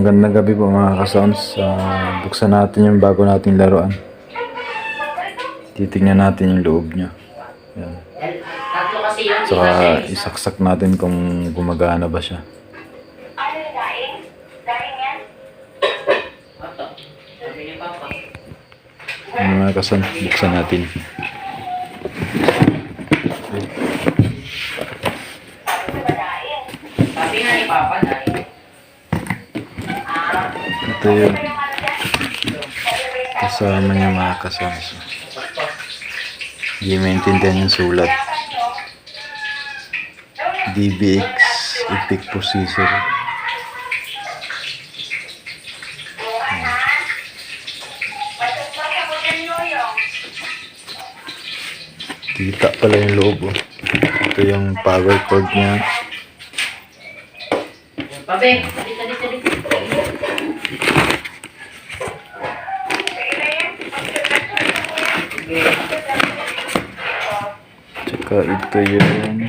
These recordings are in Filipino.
Magandang gabi po mga ka-sounds. Buksan natin yung bago nating laruan. Titingnan natin yung loob niya. Yan. Saka isaksak natin kung gumagana ba siya. Yung mga ka-sounds, buksan natin. Ito yung kasama niya mga ka-sounds. Hindi maintindihan yung sulat. DBX Epic Processor. Kita pala yung loob. Ito yung power cord niya. Pabe, Tsaka ito yung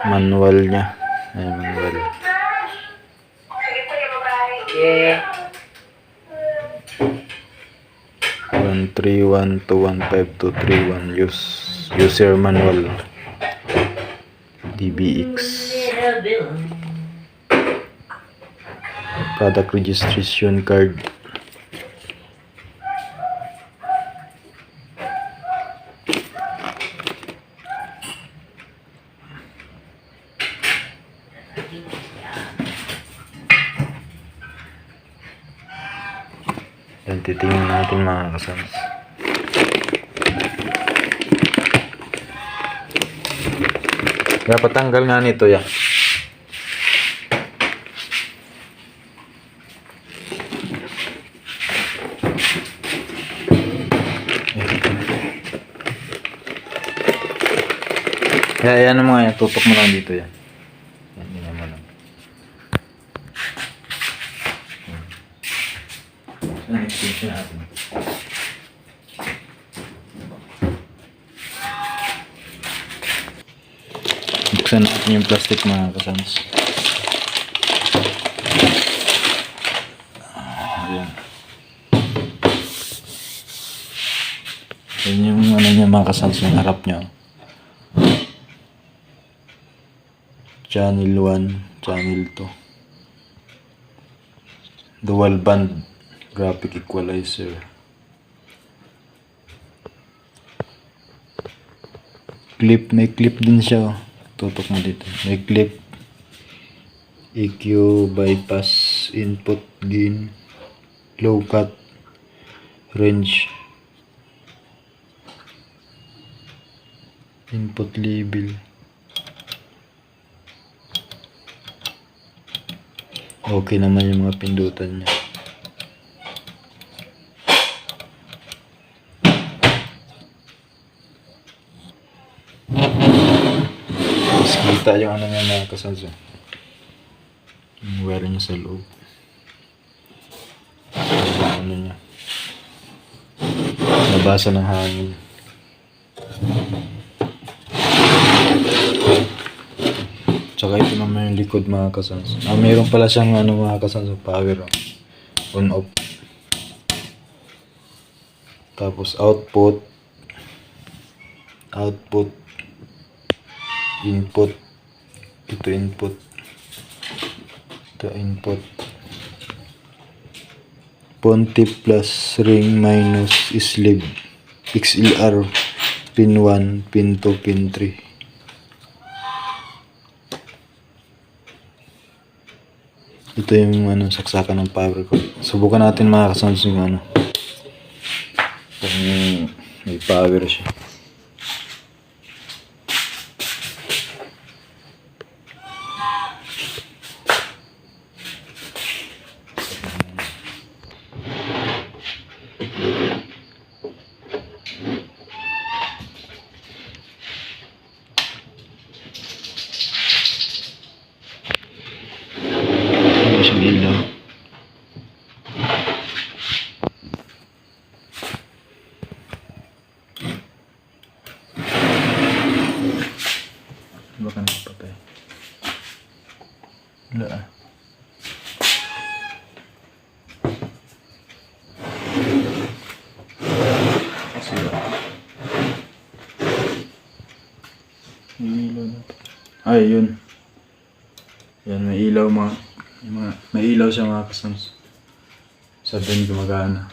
manual niya. Ay, manual. yeah. 131215231 user manual DBX product registration card. Yan, titingnan natin mga kasams. Kaya patanggal nga nito yan. Kaya yan mga yan, tutok mo lang dito yan. Yan mo lang. Yan, extension natin. Buksan natin yung plastic mga kasams. Ayan. Yan yung ano niya mga kasams, yung harap niya. Channel 1, channel 2. Dual band graphic equalizer. Clip, may clip din siya. Tutok mo dito. May clip. EQ, bypass, input, gain, low cut, range, input label. Okay naman yung mga pindutan niya. Mas kita yung ano niya mga kasanso. Yung wire niya sa loob. Yung ano niya. Nabasa ng hangin. Tsaka ito naman yung likod mga kasans. Mayroon pala siyang ano mga kasans, power on off. Tapos output, input, ito input, Ponti plus ring minus sleeve, XLR, pin 1, pin 2, pin 3. Ito yung ano, saksakan ng power cord. Subukan natin mga kasans yung ano. Kung may power siya. Ano siyang ilaw. Baka nakapatay. Wala ah. Kasi may ilaw na. Ay, yun. Yan, may ilaw may ilaw siya mga kasams. Sa din gumagana.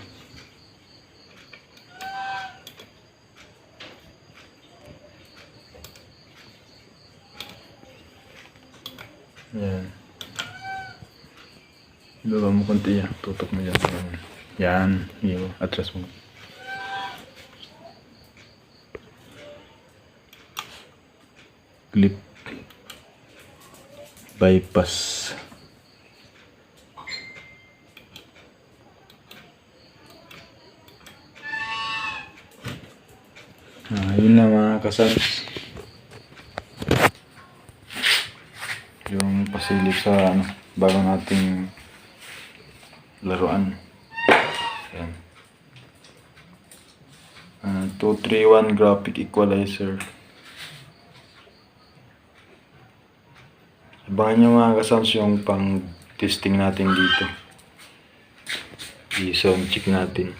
Yan. Ibaba mo konti yan. Tutok mo yan. Yan. Yan. Atras mo. Clip. Bypass. Yun na mga kasals. Yung pasilip sa bago nating laruan. Yan. 231 graphic equalizer. Abangan nyo mga kasals yung pang testing natin dito. I-sound check natin.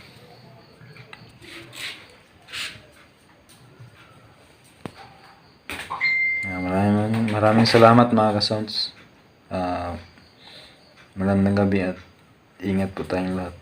Maraming salamat mga ka-sounds. Magandang gabi at ingat po tayong lahat.